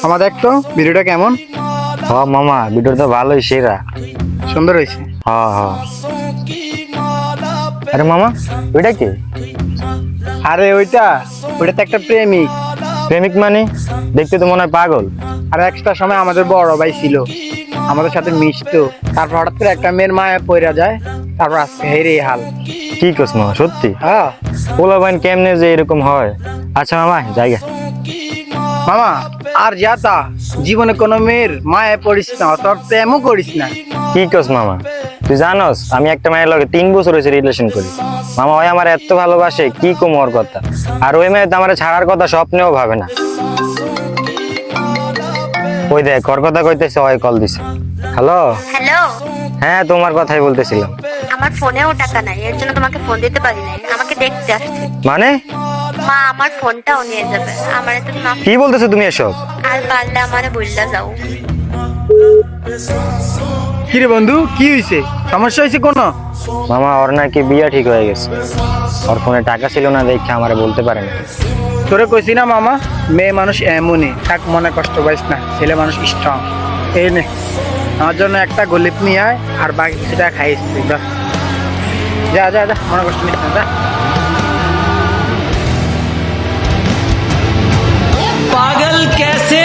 আমার দেখ তো ভিডিওটা কেমন মামা ভিডিও তো ভালোই সেরা। সুন্দর হয়েছে। হ। আরে মামা ওইটা কি? আরে ওইটা ওইটা তো একটা প্রেমিক। প্রেমিক মানে? দেখতে তো মনে হয় পাগল। আর একটা সময় আমাদের বড় ভাই ছিল, আমাদের সাথে মিশতো, তারপর হঠাৎ করে একটা মেয়ের মায়া পইরা যায়, তারপর আজকে হেরে এই হাল। কি কস মামা, সত্যি? হ্যাঁ পোলাপাইন কেমনে যে এরকম হয়। আচ্ছা মামা জায়গা। মামা, আর যাতা জীবনে কোনো মেয়ের মায়া পড়িস না, অথবা প্রেমও করিস না। কি কস মামা, তুই জানোস আমি একটা মেয়ের লগে 3 বছর হয়েছে রিলেশন করি। মামা ওই আমার এত ভালোবাসে কি কম ওর কথা। আর ওই মেয়ে তো আমার ছাড়ার কথা স্বপ্নেও ভাবে না। ওই দেখ ওর কথা কইতেছে, ওই কল দিছে। হ্যালো। হ্যালো। হ্যাঁ তোমার কথাই বলতেছিলাম। আমার ফোনেও টাকা নাই, এর জন্য তোমাকে ফোন দিতে পারি নাই। আমাকে দেখতে আসছে। মানে? মা আমার ফোনটাও নিয়ে যাবে। আমারে তুমি মাফ কি বলতেছো তুমি এসব? আর পারলে আমারে বইলা যাও। কিরে বন্ধু, কি হয়েছে? সমস্যা হয়েছে কোনো? মামা ওর নাকি বিয়ে ঠিক হয়ে গেছে। ওর ফোনে টাকা ছিল না দেখে আমারে বলতে পারে না। তোরে কইছি না মামা, মেয়ে মানুষ এমনই, থাক মনে কষ্ট পাইস না, ছেলে মানুষ স্ট্রং। এই নে আমার জন্য একটা গলিপ নিয়ে আয়, আর বাকি কিছুটা খাইস তুই। যা যা যা, মনে কষ্ট নিস না, যা। पागल कैसे